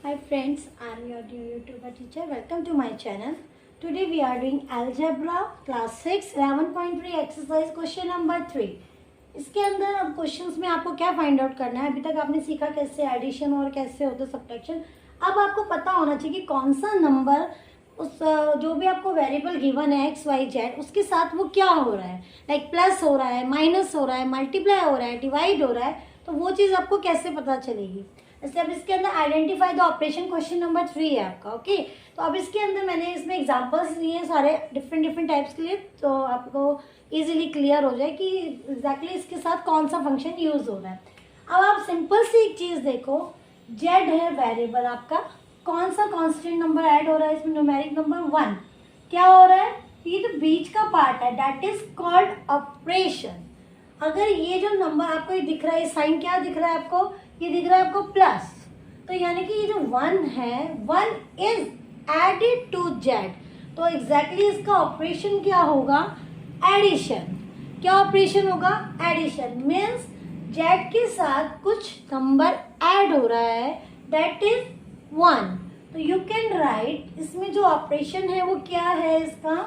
Hi friends, I am your new YouTuber teacher. Welcome to my channel. Today we are doing algebra class 6 11.3 exercise question number 3. इसके अंदर अब questions में आपको क्या find out करना है। अभी तक आपने सीखा कैसे एडिशन और कैसे होता है सब्ट्रैक्शन। अब आपको पता होना चाहिए कि कौन सा नंबर उस जो भी आपको वेरिएबल गिवन है एक्स वाई जेड उसके साथ वो क्या हो रहा है, लाइक प्लस हो रहा है, माइनस हो रहा है, मल्टीप्लाई हो रहा है, डिवाइड हो रहा है, तो वो चीज़ आपको कैसे पता चलेगी। जैसे अब इसके अंदर identify the operation question number 3 है आपका। ओके, तो अब इसके अंदर मैंने इसमें एग्जांपल्स लिए हैं सारे डिफरेंट टाइप्स के लिए, तो आपको इजीली क्लियर हो जाए कि एग्जैक्टली इसके साथ कौन सा फंक्शन यूज हो रहा है। अब आप सिंपल सी एक चीज़ देखो, जेड है वेरिएबल आपका, कौन सा कांस्टेंट नंबर ऐड हो रहा है इसमें, न्यूमेरिक नंबर 1 क्या हो रहा है, ये जो बीच का पार्ट है दैट इज कॉल्ड ऑपरेशन। अगर ये जो नंबर आपको ये दिख रहा है, साइन क्या दिख रहा है आपको, ये दिख रहा है आपको प्लस, तो यानी कि ये जो 1 है 1 इज एडेड टू जेड, तो एग्जैक्टली इसका ऑपरेशन क्या होगा, एडिशन। क्या ऑपरेशन होगा, एडिशन। मीन्स जेड के साथ कुछ नंबर ऐड हो रहा है दैट इज 1, तो यू कैन राइट इसमें जो ऑपरेशन है वो क्या है, इसका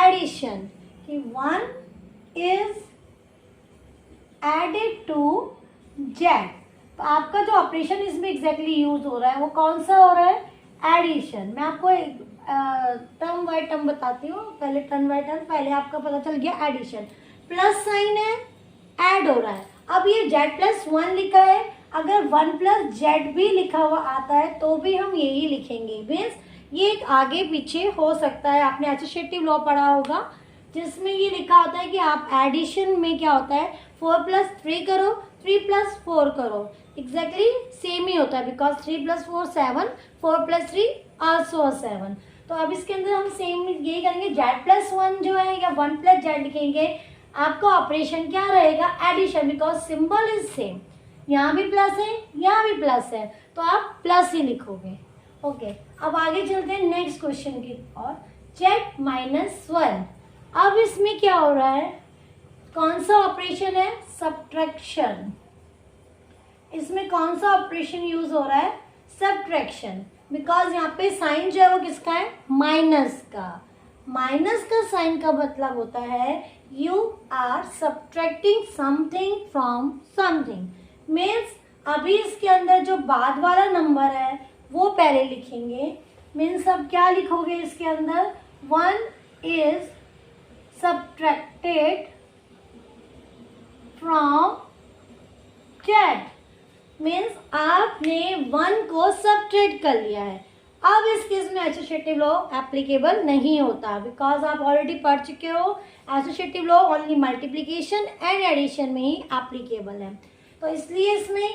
एडिशन, कि 1 इज एडेड टू जेड। तो आपका जो ऑपरेशन इसमें एग्जैक्टली यूज हो रहा है वो कौन सा हो रहा है, एडिशन। मैं आपको टर्म बाय टर्म बताती हूँ, पहले टर्म बाय टर्म, पहले आपका पता चल गया एडिशन। प्लस साइन है, ऐड हो रहा है। अब ये जेड प्लस 1 लिखा है, अगर 1 प्लस जेड भी लिखा हुआ आता है तो भी हम यही लिखेंगे। मीन्स ये एक आगे पीछे हो सकता है, आपने एसोसिएटिव लॉ पढ़ा होगा जिसमें ये लिखा होता है कि आप एडिशन में क्या होता है, 4 प्लस 3 करो, 3 प्लस 4 करो, एग्जैक्टली सेम ही होता है, बिकॉज 3 प्लस 4 7, 4 प्लस 3 आल्सो 7। तो अब इसके अंदर हम सेम यही करेंगे, जेड प्लस 1 जो है या 1 प्लस जेड लिखेंगे, आपका ऑपरेशन क्या रहेगा, addition, because symbol is same. यहाँ भी प्लस है, यहाँ भी प्लस है, तो आप प्लस ही लिखोगे। ओके, अब आगे चलते हैं नेक्स्ट क्वेश्चन की ओर, जेड माइनस 1। अब इसमें क्या हो रहा है, कौन सा ऑपरेशन है, सब्ट्रैक्शन। इसमें कौन सा ऑपरेशन यूज हो रहा है, सब्ट्रैक्शन, बिकॉज यहाँ पे साइन जो है वो किसका है, माइनस का। माइनस का साइन का मतलब होता है you are subtracting something from something. Means अभी इसके अंदर जो बाद वाला नंबर है वो पहले लिखेंगे। मीन्स अब क्या लिखोगे इसके अंदर, 1 is subtracted from Z. Means आपने 1 को सब्ट्रैक्ट कर लिया है। अब इस केस में एसोसिएटिव लॉ एप्लीकेबल नहीं होता, बिकॉज आप ऑलरेडी पढ़ चुके हो associative law only multiplication and addition में ही एप्लीकेबल है। तो इसलिए इसमें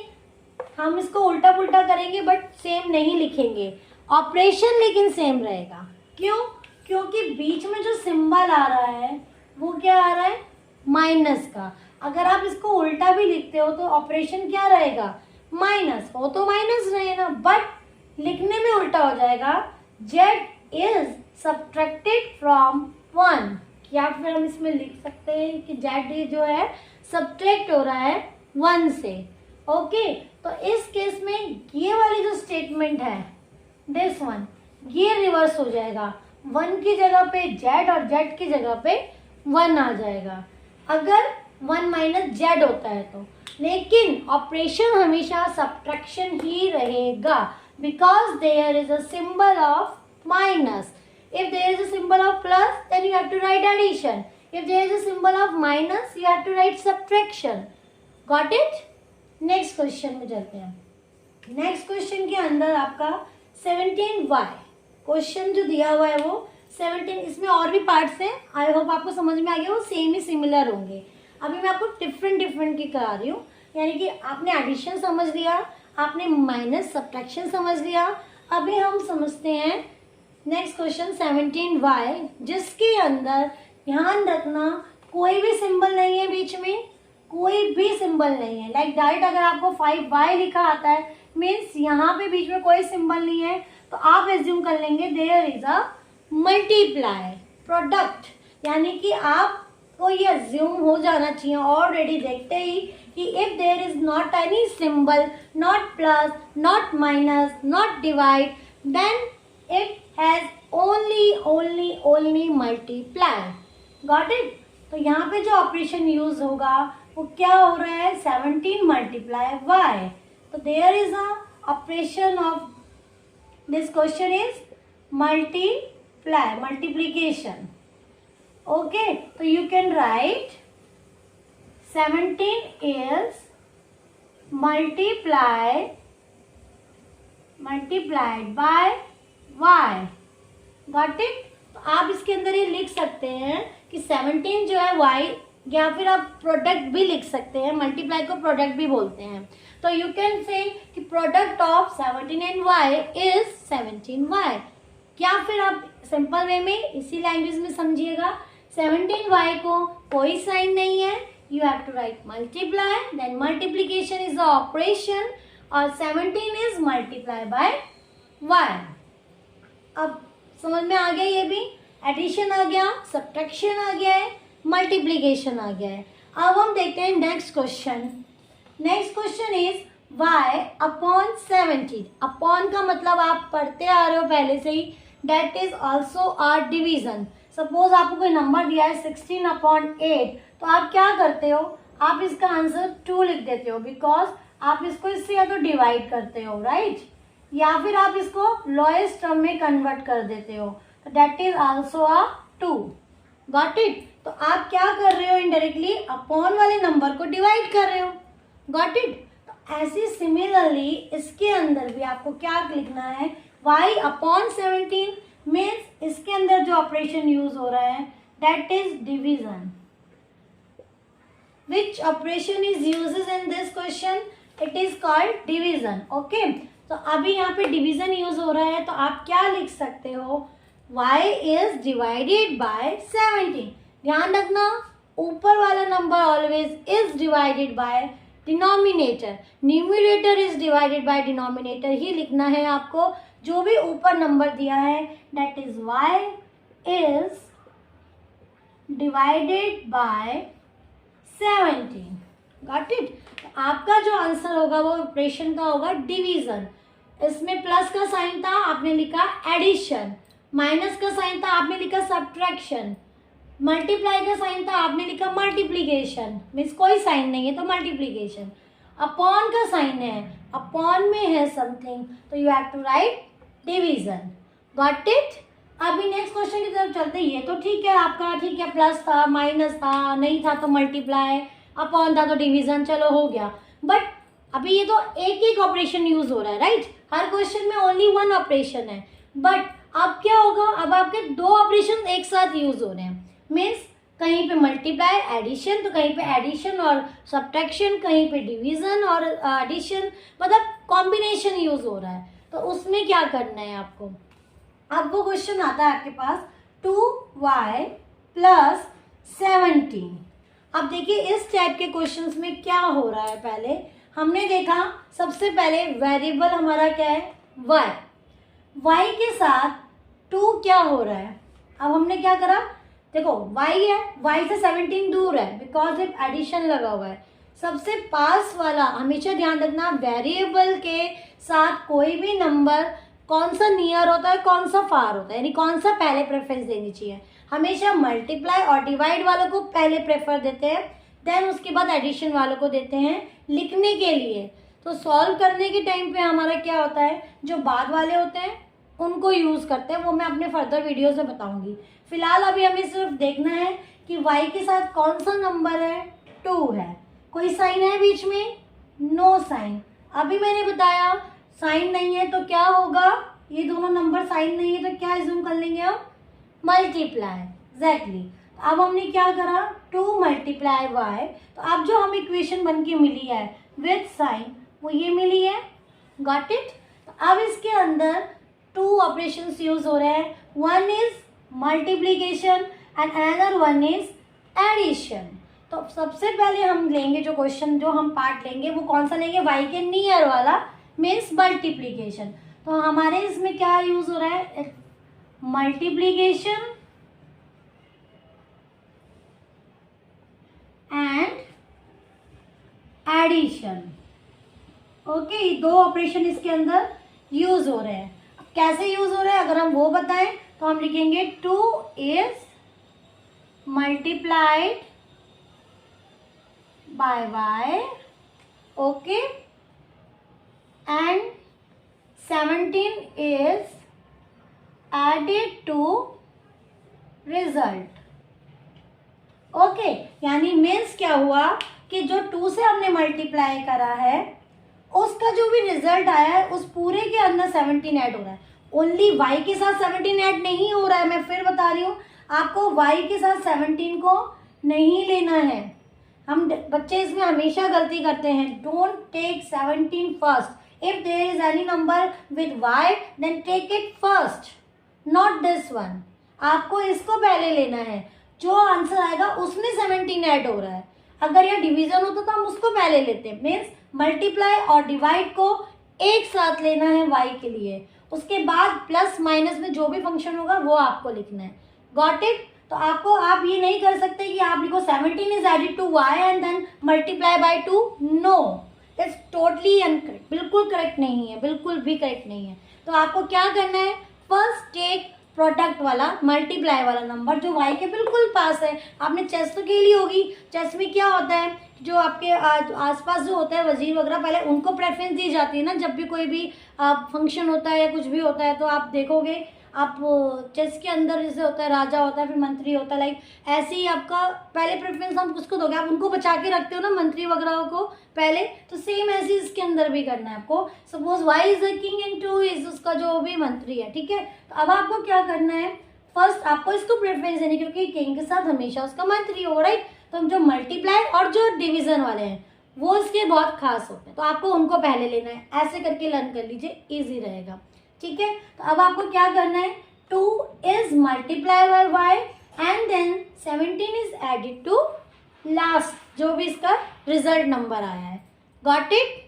हम इसको उल्टा पुल्टा करेंगे बट सेम नहीं लिखेंगे, ऑपरेशन लेकिन सेम रहेगा। क्यों, क्योंकि बीच में जो सिंबल आ रहा है वो क्या आ रहा है, माइनस का। अगर आप इसको उल्टा भी लिखते हो तो ऑपरेशन क्या रहेगा, माइनस, हो तो माइनस रहेगा बट लिखने में उल्टा हो जाएगा, जेड इज सब्ट्रैक्टेड फ्रॉम 1। या फिर हम इसमें लिख सकते हैं कि जेड जो है सब्ट्रैक्ट हो रहा है 1 से। ओके, तो इस केस में ये वाली जो स्टेटमेंट है दिस वन, ये रिवर्स हो जाएगा, 1 की जगह पे जेड और जेड की जगह पे 1 आ जाएगा अगर 1 माइनस जेड होता है तो। लेकिन ऑपरेशन हमेशा सब्ट्रैक्शन ही रहेगा, because there is a symbol of minus. If there is a symbol of plus then you have to write addition, if there is a symbol of minus you have to write subtraction. Got it. Next question में चलते हैं। Next question के अंदर आपका 17y question जो दिया हुआ है वो 17, इसमें और भी पार्ट्स हैं, आई होप आपको समझ में आ गया, वो सेम ही सिमिलर होंगे। अभी मैं आपको डिफरेंट की करा रही हूँ, यानी कि आपने एडिशन समझ लिया, आपने माइनस सब्ट्रैक्शन समझ लिया। अभी हम समझते हैं नेक्स्ट क्वेश्चन 17y, जिसके अंदर ध्यान रखना कोई भी सिंबल नहीं है, बीच में कोई भी सिंबल नहीं है। लाइक डायरेक्ट अगर आपको 5y लिखा आता है मीन्स यहाँ पे बीच में कोई सिंबल नहीं है, तो आप एज्यूम कर लेंगे there is a multiply product, यानी कि आपको ये एज्यूम हो जाना चाहिए ऑलरेडी देखते ही कि if there is not any symbol, not plus, not minus, not divide, then it has only multiply. Got it? तो यहाँ पे जो ऑपरेशन यूज होगा वो क्या हो रहा है, 17 मल्टीप्लाई y। तो there is a operation of this question is multiply, multiplication. Okay, तो you can write 17 is multiplied by y। Got it? तो आप इसके अंदर ये लिख सकते हैं कि 17 जो है y, या फिर आप प्रोडक्ट भी लिख सकते हैं, मल्टीप्लाई को प्रोडक्ट भी बोलते हैं। तो यू कैन से कि product of 17 and y is 17y। या फिर आप सिंपल वे में इसी लैंग्वेज में समझिएगा, 17y को कोई साइन नहीं है, you have to write multiply, then multiplication is the operation, और 17 is multiply by y। अब समझ में आ गया, ये भी एडिशन आ गया, सब्ट्रैक्शन आ गया है, मल्टीप्लिकेशन आ गया है। अब हम देखते हैं next question. Next question is y upon 17। Upon का मतलब आप पढ़ते आ रहे हो पहले से ही, that is also are division. Suppose आपको कोई नंबर दिया है 16 अपॉन 8, तो आप क्या करते हो, आप इसका आंसर 2 लिख देते हो, बिकॉज आप इसको इससे या तो डिवाइड करते हो, राइट, या फिर आप इसको लोएस्ट टर्म में कन्वर्ट कर देते हो, तो that is also a 2। Got it? तो आप क्या कर रहे हो, इनडायरेक्टली अपॉन वाले नंबर को डिवाइड कर रहे हो। Got it? तो ऐसी सिमिलरली इसके अंदर भी आपको क्या लिखना है, y अपॉन 17 मीन्स इसके अंदर जो ऑपरेशन यूज हो रहा है that is division. Which operation is uses in this question? It is called division. Okay? तो अभी यहाँ पे डिवीजन यूज हो रहा है, तो आप क्या लिख सकते हो, y is divided by 17। ध्यान रखना, ऊपर वाला number always is divided by denominator, numerator is divided by denominator ही लिखना है आपको। जो भी ऊपर नंबर दिया है that is y is divided by 17। Got it? आपका जो आंसर होगा वो ऑपरेशन का होगा डिवीजन। इसमें प्लस का साइन था, आपने लिखा एडिशन, माइनस का साइन था, आपने लिखा सब्ट्रैक्शन, मल्टीप्लाई का साइन था, आपने लिखा मल्टीप्लीकेशन, मीन्स कोई साइन नहीं है तो मल्टीप्लीकेशन। अपॉन का साइन है, अपॉन में है समथिंग, तो you have to write division. Got it? अभी नेक्स्ट क्वेश्चन की तरफ चलते हैं। ये तो ठीक है आपका, ठीक है, प्लस था, माइनस था, नहीं था तो मल्टीप्लाई, अपॉन था तो डिवीजन, चलो हो गया। बट अभी ये तो एक एक ऑपरेशन यूज हो रहा है, राइट? हर क्वेश्चन में ओनली वन ऑपरेशन है। बट अब क्या होगा, अब आपके 2 ऑपरेशन एक साथ यूज हो रहे हैं, मीन्स कहीं पे मल्टीप्लाई एडिशन, तो कहीं पे एडिशन और सब्ट्रैक्शन, कहीं पे डिवीजन और एडिशन, मतलब कॉम्बिनेशन यूज हो रहा है। तो उसमें क्या करना है आपको, अब वो क्वेश्चन आता है आपके पास 2y प्लस 17। अब देखिए इस टाइप के क्वेश्चंस में क्या हो रहा है, पहले हमने देखा सबसे पहले वेरिएबल हमारा क्या है, y के साथ 2 क्या हो रहा है। अब हमने क्या करा, देखो y है, y से 17 दूर है बिकॉज एक एडिशन लगा हुआ है। सबसे पास वाला, हमेशा ध्यान रखना, वेरिएबल के साथ कोई भी नंबर कौन सा नियर होता है, कौन सा फार होता है, यानी कौन सा पहले प्रेफरेंस देनी चाहिए। हमेशा मल्टीप्लाई और डिवाइड वालों को पहले प्रेफर देते हैं, देन उसके बाद एडिशन वालों को देते हैं लिखने के लिए। तो सॉल्व करने के टाइम पे हमारा क्या होता है, जो बाद वाले होते हैं उनको यूज़ करते हैं, वो मैं अपने फर्दर वीडियोज़ में बताऊंगी। फिलहाल अभी हमें सिर्फ देखना है कि y के साथ कौन सा नंबर है, 2 है, कोई साइन है बीच में, नो साइन। अभी मैंने बताया साइन नहीं है तो क्या होगा, ये दोनों नंबर साइन नहीं है तो क्या एज्यूम कर लेंगे हम, मल्टीप्लाई। एग्जैक्टली। अब हमने क्या करा, 2 मल्टीप्लाई y। तो अब जो हमें इक्वेशन बन के मिली है विथ साइन, वो ये मिली है। Got it? तो अब इसके अंदर 2 ऑपरेशंस यूज हो रहे हैं, one is multiplication and another one is addition. तो सबसे पहले हम लेंगे जो क्वेश्चन, जो हम पार्ट लेंगे वो कौन सा लेंगे, y के नियर वाला, मीन्स मल्टीप्लीकेशन। तो हमारे इसमें क्या यूज हो रहा है, मल्टीप्लीकेशन एंड एडिशन। ओके, दो ऑपरेशन इसके अंदर यूज हो रहे हैं। अब कैसे यूज हो रहे हैं अगर हम वो बताएं तो हम लिखेंगे 2 is multiplied by y, okay, and 17 is added to result. Okay, यानी मीन्स क्या हुआ कि जो 2 से हमने मल्टीप्लाई करा है उसका जो भी रिजल्ट आया है उस पूरे के अंदर 17 ऐड हो रहा है। ओनली y के साथ 17 ऐड नहीं हो रहा है, मैं फिर बता रही हूँ आपको, y के साथ 17 को नहीं लेना है। हम बच्चे इसमें हमेशा गलती करते हैं, don't take 17 first. If there is any number with y then take it first, not this one. आपको इसको पहले लेना है, जो आंसर आएगा उसमें 17 ऐड हो रहा है। अगर यह डिवीजन होता तो हम उसको पहले लेते हैं। मीन्स मल्टीप्लाई और डिवाइड को एक साथ लेना है y के लिए, उसके बाद प्लस माइनस में जो भी फंक्शन होगा वो आपको लिखना है। Got it? तो आपको, आप ये नहीं कर सकते कि आप लिखो 17 is added to y and then multiply by 2। No, it's totally incorrect, बिल्कुल करेक्ट नहीं है, बिल्कुल भी करेक्ट नहीं है। तो आपको क्या करना है, फर्स्ट टेक प्रोडक्ट वाला, मल्टीप्लाई वाला नंबर जो y के बिल्कुल पास है। आपने चेस तो खेली होगी, चेस में क्या होता है, जो आपके आसपास जो होता है वजीर वगैरह, पहले उनको प्रेफरेंस दी जाती है ना। जब भी कोई भी फंक्शन होता है या कुछ भी होता है तो आप देखोगे, आप चेस के अंदर जैसे होता है राजा होता है, फिर मंत्री होता है, लाइक ऐसे ही आपका पहले प्रेफरेंस हम उसको दोगे, आप उनको बचा के रखते हो ना मंत्री वगैरह को पहले, तो सेम ऐसे इसके अंदर भी करना है आपको। Suppose y is the king and 2 is उसका जो भी मंत्री है, ठीक है। तो अब आपको क्या करना है, फर्स्ट आपको इसको प्रेफरेंस देनी, क्योंकि किंग के साथ हमेशा उसका मंत्री हो, राइट। तो जो मल्टीप्लाई और जो डिवीजन वाले हैं वो इसके बहुत खास होते हैं, तो आपको उनको पहले लेना है। ऐसे करके लर्न कर लीजिए, ईजी रहेगा, ठीक है। तो अब आपको क्या करना है, 2 is multiply by y and then 17 is added to last जो भी इसका रिजल्ट नंबर आया है। Got it?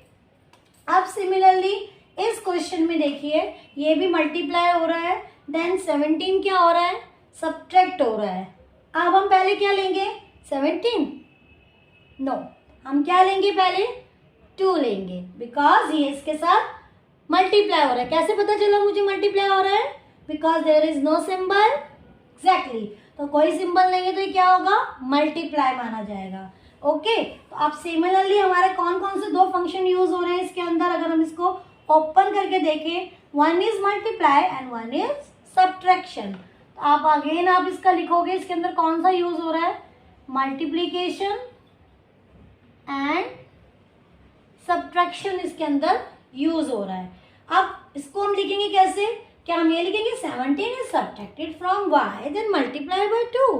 अब सिमिलरली इस क्वेश्चन में देखिए, ये भी मल्टीप्लाई हो रहा है, देन 17 क्या हो रहा है, सब्ट्रैक्ट हो रहा है। अब हम पहले क्या लेंगे, 17? नो, हम क्या लेंगे, पहले 2 लेंगे, बिकॉज ये इसके साथ मल्टीप्लाई हो रहा है। कैसे पता चला मुझे मल्टीप्लाई हो रहा है, because there is no symbol. Exactly, तो कोई सिंबल नहीं है तो ये क्या होगा, मल्टीप्लाई माना जाएगा। ओके, तो अब सिमिलरली हमारे कौन कौन से दो फंक्शन यूज हो रहे हैं इसके अंदर, अगर हम इसको ओपन करके देखें, 1 is multiply and 1 is subtraction. तो आप अगेन आप इसका लिखोगे, इसके अंदर कौन सा यूज हो रहा है, मल्टीप्लीकेशन एंड सब्ट्रैक्शन इसके अंदर यूज हो रहा है। अब इसको हम लिखेंगे कैसे, क्या हम ये लिखेंगे 17 is subtracted from y then multiply by 2?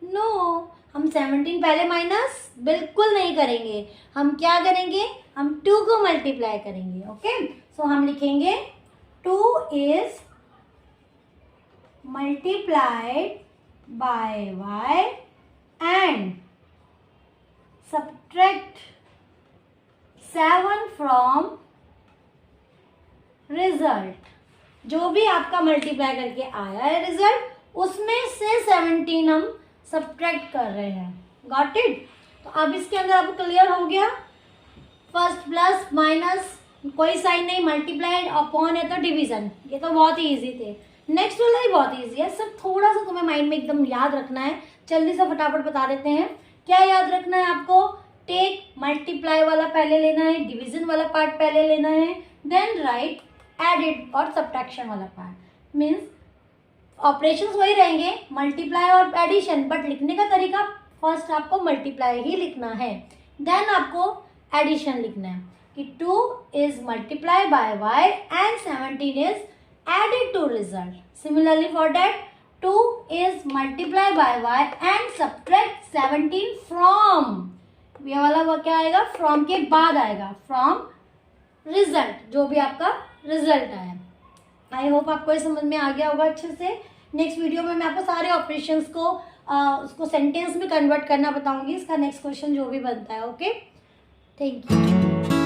No, हम 17 पहले माइनस बिल्कुल नहीं करेंगे, हम क्या करेंगे, हम 2 को मल्टीप्लाई करेंगे। ओके, सो हम लिखेंगे 2 is multiplied by y and subtract 7 from result. जो भी आपका मल्टीप्लाई करके आया है रिजल्ट, उसमें से 17 हम सब्ट्रैक्ट कर रहे हैं। Got it? तो अब इसके अंदर आपको क्लियर हो गया, फर्स्ट प्लस माइनस कोई साइन नहीं, मल्टीप्लाई अपॉन है तो डिवीजन, ये तो बहुत ही ईजी थे। नेक्स्ट वाला ही बहुत ईजी है, सब थोड़ा सा तुम्हें माइंड में एकदम याद रखना है। जल्दी से फटाफट बता देते हैं, क्या याद रखना है आपको, टेक मल्टीप्लाई वाला पहले लेना है, डिवीजन वाला पार्ट पहले लेना है, देन राइट एडिड और सब्ट्रैक्शन वाला पार्ट। मीन्स ऑपरेशंस वही रहेंगे, मल्टीप्लाई और एडिशन, बट लिखने का तरीका फर्स्ट आपको मल्टीप्लाई ही लिखना है, देन आपको एडिशन लिखना है कि 2 is multiply by y and 17 is added to result. Similarly for that 2 is multiply by y and subtract 17 from, ये वाला वो क्या आएगा, फ्रॉम के बाद आएगा, फ्रॉम रिजल्ट, जो भी आपका रिजल्ट आया। आई होप आपको ये समझ में आ गया होगा अच्छे से। नेक्स्ट वीडियो में मैं आपको सारे ऑपरेशंस को उसको सेंटेंस में कन्वर्ट करना बताऊंगी, इसका नेक्स्ट क्वेश्चन जो भी बनता है। Okay, thank you.